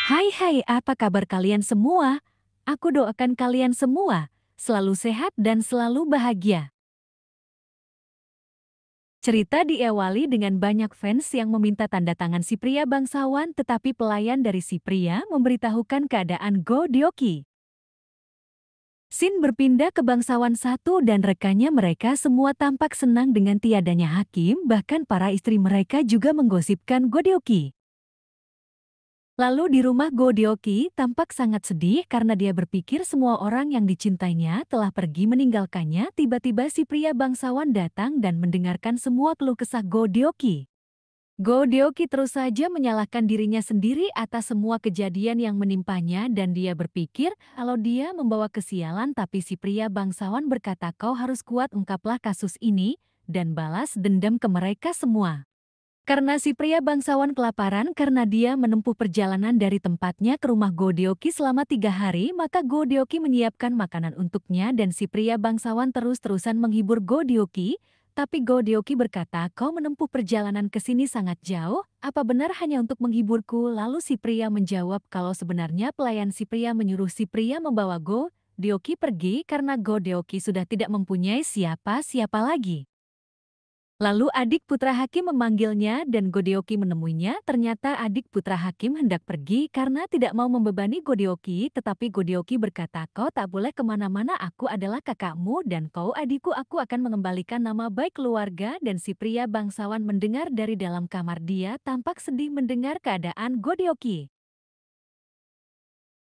Hai, apa kabar kalian semua? Aku doakan kalian semua selalu sehat dan selalu bahagia. Cerita diawali dengan banyak fans yang meminta tanda tangan si pria bangsawan, tetapi pelayan dari si pria memberitahukan keadaan Go Dioki. Sin berpindah ke bangsawan satu dan rekannya, mereka semua tampak senang dengan tiadanya Hakim, bahkan para istri mereka juga menggosipkan Go Dioki. Lalu di rumah Go Dioki tampak sangat sedih karena dia berpikir semua orang yang dicintainya telah pergi meninggalkannya. Tiba-tiba si pria bangsawan datang dan mendengarkan semua keluh kesah Go Dioki. Go Dioki terus saja menyalahkan dirinya sendiri atas semua kejadian yang menimpanya dan dia berpikir kalau dia membawa kesialan, tapi si pria bangsawan berkata, "Kau harus kuat, ungkaplah kasus ini dan balas dendam ke mereka semua." Karena si pria bangsawan kelaparan karena dia menempuh perjalanan dari tempatnya ke rumah Go Dioki selama 3 hari, maka Go Dioki menyiapkan makanan untuknya dan si pria bangsawan terus-terusan menghibur Go Dioki. Tapi Go Dioki berkata, "Kau menempuh perjalanan ke sini sangat jauh, apa benar hanya untuk menghiburku?" Lalu si pria menjawab kalau sebenarnya pelayan si pria menyuruh si pria membawa Go Dioki pergi karena Go Dioki sudah tidak mempunyai siapa-siapa lagi. Lalu adik putra Hakim memanggilnya dan Go Dioki menemuinya. Ternyata adik putra Hakim hendak pergi karena tidak mau membebani Go Dioki, tetapi Go Dioki berkata, "Kau tak boleh kemana-mana, aku adalah kakakmu dan kau adikku, aku akan mengembalikan nama baik keluarga." Dan si pria bangsawan mendengar dari dalam kamar, dia tampak sedih mendengar keadaan Go Dioki.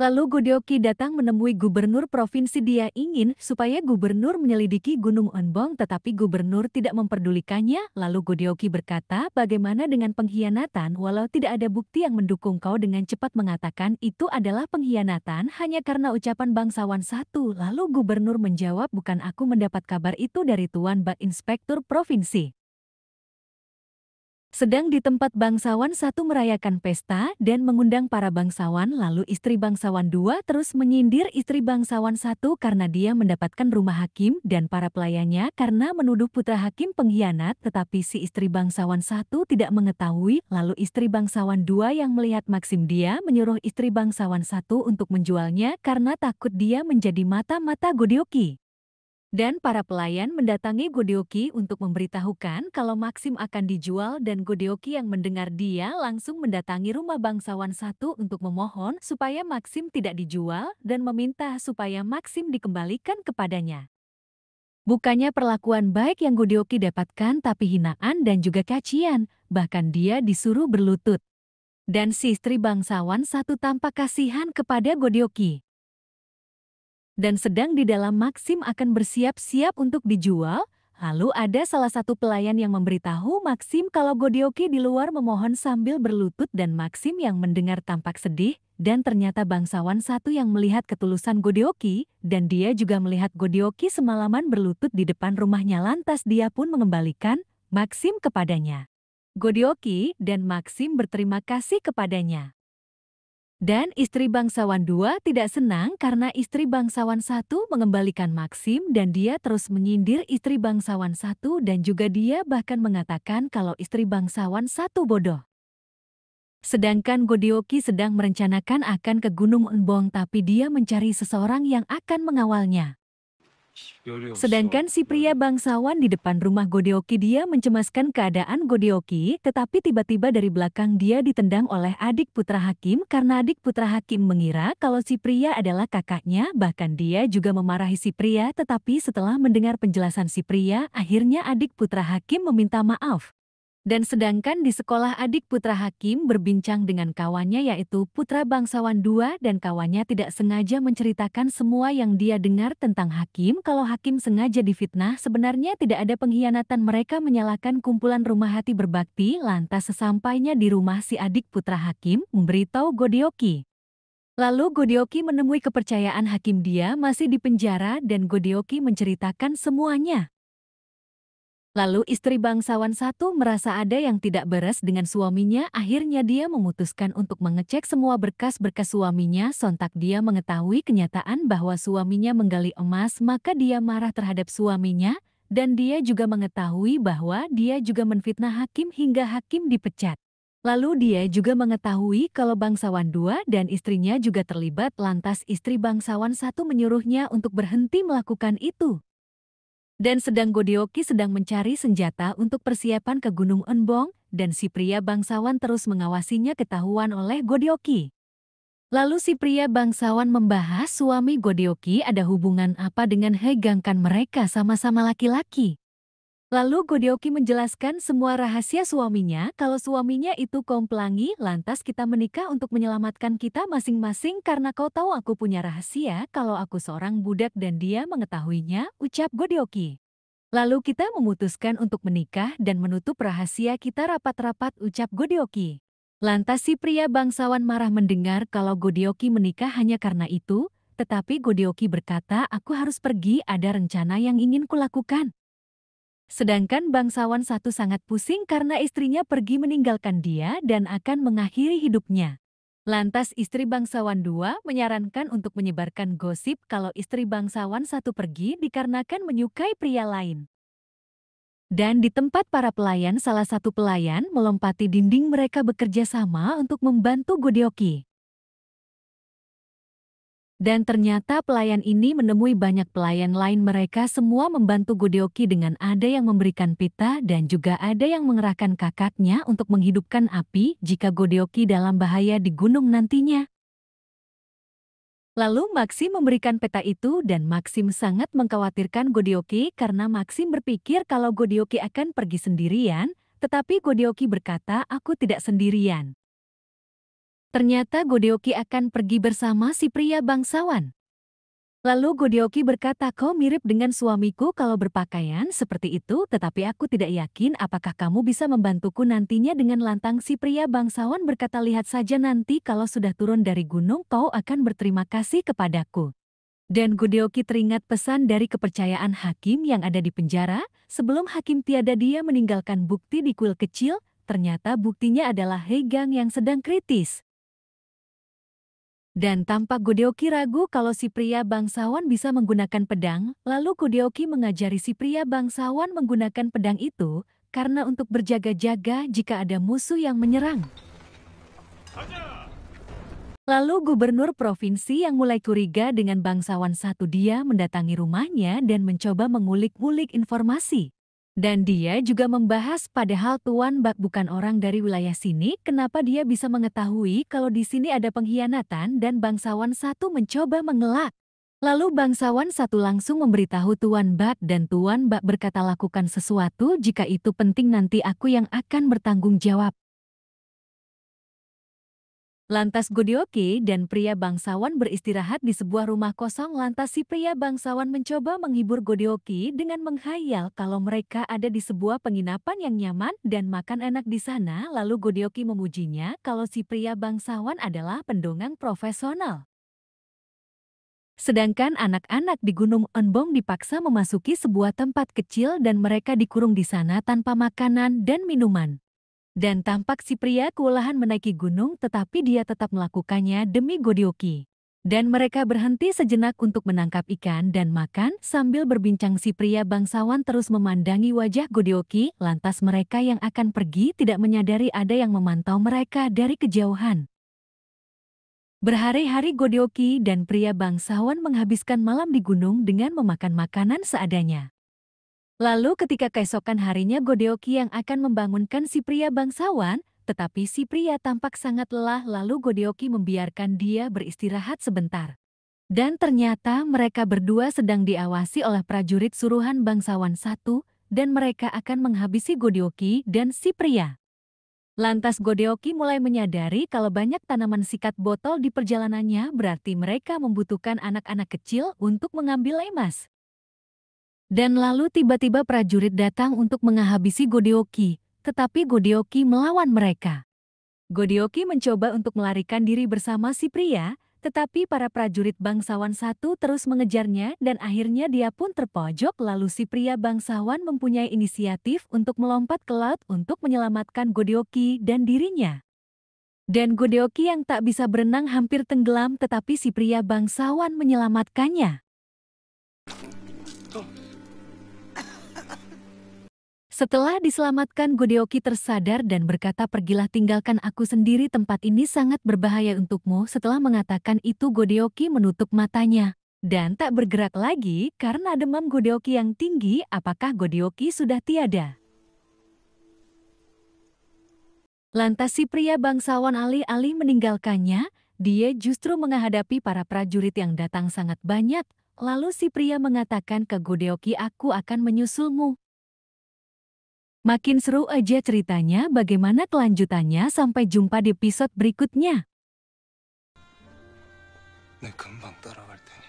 Lalu Go Dioki datang menemui gubernur provinsi. Dia ingin supaya gubernur menyelidiki Gunung Onbong, tetapi gubernur tidak memperdulikannya. Lalu Go Dioki berkata, "Bagaimana dengan pengkhianatan? Walau tidak ada bukti yang mendukung, kau dengan cepat mengatakan itu adalah pengkhianatan hanya karena ucapan bangsawan satu." Lalu gubernur menjawab, "Bukan aku mendapat kabar itu dari Tuan Bak Inspektur Provinsi." Sedang di tempat bangsawan satu merayakan pesta dan mengundang para bangsawan, lalu istri bangsawan dua terus menyindir istri bangsawan satu karena dia mendapatkan rumah Hakim dan para pelayannya karena menuduh putra Hakim pengkhianat, tetapi si istri bangsawan satu tidak mengetahui. Lalu istri bangsawan dua yang melihat Maxim, dia menyuruh istri bangsawan satu untuk menjualnya karena takut dia menjadi mata-mata Go Dioki. Dan para pelayan mendatangi Go Dioki untuk memberitahukan kalau Maxim akan dijual, dan Go Dioki yang mendengar dia langsung mendatangi rumah bangsawan satu untuk memohon supaya Maxim tidak dijual dan meminta supaya Maxim dikembalikan kepadanya. Bukannya perlakuan baik yang Go Dioki dapatkan, tapi hinaan dan juga cacian, bahkan dia disuruh berlutut. Dan si istri bangsawan satu tampak kasihan kepada Go Dioki. Dan sedang di dalam Maxim akan bersiap-siap untuk dijual, lalu ada salah satu pelayan yang memberitahu Maxim kalau Go Dioki di luar memohon sambil berlutut, dan Maxim yang mendengar tampak sedih, dan ternyata bangsawan satu yang melihat ketulusan Go Dioki, dan dia juga melihat Go Dioki semalaman berlutut di depan rumahnya, lantas dia pun mengembalikan Maxim kepadanya. Go Dioki dan Maxim berterima kasih kepadanya. Dan istri bangsawan dua tidak senang karena istri bangsawan satu mengembalikan Maxim, dan dia terus menyindir istri bangsawan satu dan juga dia bahkan mengatakan kalau istri bangsawan satu bodoh. Sedangkan Go Dioki sedang merencanakan akan ke Gunung Enbong, tapi dia mencari seseorang yang akan mengawalnya. 열이 없어. Sedangkan si pria 열이. bangsawan di depan rumah Go Dioki, dia mencemaskan keadaan Go Dioki, tetapi tiba-tiba dari belakang dia ditendang oleh adik putra Hakim karena adik putra Hakim mengira kalau si pria adalah kakaknya, bahkan dia juga memarahi si pria, tetapi setelah mendengar penjelasan si pria, akhirnya adik putra Hakim meminta maaf. Dan sedangkan di sekolah adik putra Hakim berbincang dengan kawannya yaitu putra bangsawan dua, dan kawannya tidak sengaja menceritakan semua yang dia dengar tentang Hakim kalau Hakim sengaja difitnah. Sebenarnya tidak ada pengkhianatan, mereka menyalahkan kumpulan rumah hati berbakti. Lantas sesampainya di rumah si adik putra Hakim memberitahu Go Dioki. Lalu Go Dioki menemui kepercayaan Hakim, dia masih di penjara dan Go Dioki menceritakan semuanya. Lalu istri bangsawan satu merasa ada yang tidak beres dengan suaminya, akhirnya dia memutuskan untuk mengecek semua berkas-berkas suaminya. Sontak dia mengetahui kenyataan bahwa suaminya menggali emas, maka dia marah terhadap suaminya, dan dia juga mengetahui bahwa dia juga menfitnah Hakim hingga Hakim dipecat. Lalu dia juga mengetahui kalau bangsawan 2 dan istrinya juga terlibat, lantas istri bangsawan 1 menyuruhnya untuk berhenti melakukan itu. Dan sedang Godeoki sedang mencari senjata untuk persiapan ke Gunung Enbong, dan si pria bangsawan terus mengawasinya ketahuan oleh Godeoki. Lalu si pria bangsawan membahas suami Godeoki ada hubungan apa dengan Hegangkan mereka sama-sama laki-laki. Lalu Godeoki menjelaskan semua rahasia suaminya kalau suaminya itu kaum pelangi, lantas kita menikah untuk menyelamatkan kita masing-masing karena kau tahu aku punya rahasia kalau aku seorang budak dan dia mengetahuinya, ucap Godeoki. Lalu kita memutuskan untuk menikah dan menutup rahasia kita rapat-rapat, ucap Godeoki. Lantas si pria bangsawan marah mendengar kalau Godeoki menikah hanya karena itu, tetapi Godeoki berkata aku harus pergi, ada rencana yang ingin kulakukan. Sedangkan bangsawan 1 sangat pusing karena istrinya pergi meninggalkan dia dan akan mengakhiri hidupnya. Lantas istri bangsawan 2 menyarankan untuk menyebarkan gosip kalau istri bangsawan 1 pergi dikarenakan menyukai pria lain. Dan di tempat para pelayan, salah satu pelayan melompati dinding, mereka bekerja sama untuk membantu Godeoki. Dan ternyata pelayan ini menemui banyak pelayan lain, mereka semua membantu Godeoki dengan ada yang memberikan pita dan juga ada yang mengerahkan kakaknya untuk menghidupkan api jika Godeoki dalam bahaya di gunung nantinya. Lalu Maxim memberikan peta itu dan Maxim sangat mengkhawatirkan Godeoki karena Maxim berpikir kalau Godeoki akan pergi sendirian, tetapi Godeoki berkata aku tidak sendirian. Ternyata Godeoki akan pergi bersama si pria bangsawan. Lalu Godeoki berkata, kau mirip dengan suamiku kalau berpakaian seperti itu, tetapi aku tidak yakin apakah kamu bisa membantuku nantinya dengan lantang. Si pria bangsawan berkata, lihat saja nanti kalau sudah turun dari gunung kau akan berterima kasih kepadaku. Dan Godeoki teringat pesan dari kepercayaan hakim yang ada di penjara, sebelum hakim tiada dia meninggalkan bukti di kuil kecil, ternyata buktinya adalah Hegang yang sedang kritis. Dan tampak Godeoki ragu kalau si pria bangsawan bisa menggunakan pedang, lalu Godeoki mengajari si pria bangsawan menggunakan pedang itu, karena untuk berjaga-jaga jika ada musuh yang menyerang. Lalu gubernur provinsi yang mulai curiga dengan bangsawan 1 dia mendatangi rumahnya dan mencoba mengulik-ngulik informasi. Dan dia juga membahas padahal Tuan Bak bukan orang dari wilayah sini, kenapa dia bisa mengetahui kalau di sini ada pengkhianatan, dan bangsawan 1 mencoba mengelak. Lalu bangsawan 1 langsung memberitahu Tuan Bak dan Tuan Bak berkata lakukan sesuatu jika itu penting, nanti aku yang akan bertanggung jawab. Lantas Godeoki dan pria bangsawan beristirahat di sebuah rumah kosong, lantas si pria bangsawan mencoba menghibur Godeoki dengan menghayal kalau mereka ada di sebuah penginapan yang nyaman dan makan enak di sana, lalu Godeoki memujinya kalau si pria bangsawan adalah pendongeng profesional. Sedangkan anak-anak di Gunung Enbong dipaksa memasuki sebuah tempat kecil dan mereka dikurung di sana tanpa makanan dan minuman. Dan tampak si pria kewalahan menaiki gunung, tetapi dia tetap melakukannya demi Godeoki. Dan mereka berhenti sejenak untuk menangkap ikan dan makan sambil berbincang. Si pria bangsawan terus memandangi wajah Godeoki, lantas mereka yang akan pergi tidak menyadari ada yang memantau mereka dari kejauhan. Berhari-hari Godeoki dan pria bangsawan menghabiskan malam di gunung dengan memakan makanan seadanya. Lalu ketika keesokan harinya Godeoki yang akan membangunkan si pria bangsawan, tetapi si pria tampak sangat lelah, lalu Godeoki membiarkan dia beristirahat sebentar. Dan ternyata mereka berdua sedang diawasi oleh prajurit suruhan bangsawan 1 dan mereka akan menghabisi Godeoki dan si pria. Lantas Godeoki mulai menyadari kalau banyak tanaman sikat botol di perjalanannya, berarti mereka membutuhkan anak-anak kecil untuk mengambil emas. Dan lalu tiba-tiba prajurit datang untuk menghabisi Godeoki, tetapi Godeoki melawan mereka. Godeoki mencoba untuk melarikan diri bersama si pria, tetapi para prajurit bangsawan 1 terus mengejarnya dan akhirnya dia pun terpojok, lalu si pria bangsawan mempunyai inisiatif untuk melompat ke laut untuk menyelamatkan Godeoki dan dirinya. Dan Godeoki yang tak bisa berenang hampir tenggelam, tetapi si pria bangsawan menyelamatkannya. Setelah diselamatkan, Godeoki tersadar dan berkata, pergilah, tinggalkan aku sendiri, tempat ini sangat berbahaya untukmu. Setelah mengatakan itu, Godeoki menutup matanya dan tak bergerak lagi karena demam Godeoki yang tinggi. Apakah Godeoki sudah tiada? Lantas si pria bangsawan alih-alih meninggalkannya, dia justru menghadapi para prajurit yang datang sangat banyak. Lalu si pria mengatakan ke Godeoki, aku akan menyusulmu. Makin seru aja ceritanya, bagaimana kelanjutannya? Sampai jumpa di episode berikutnya. 내 금방 따라갈 테니.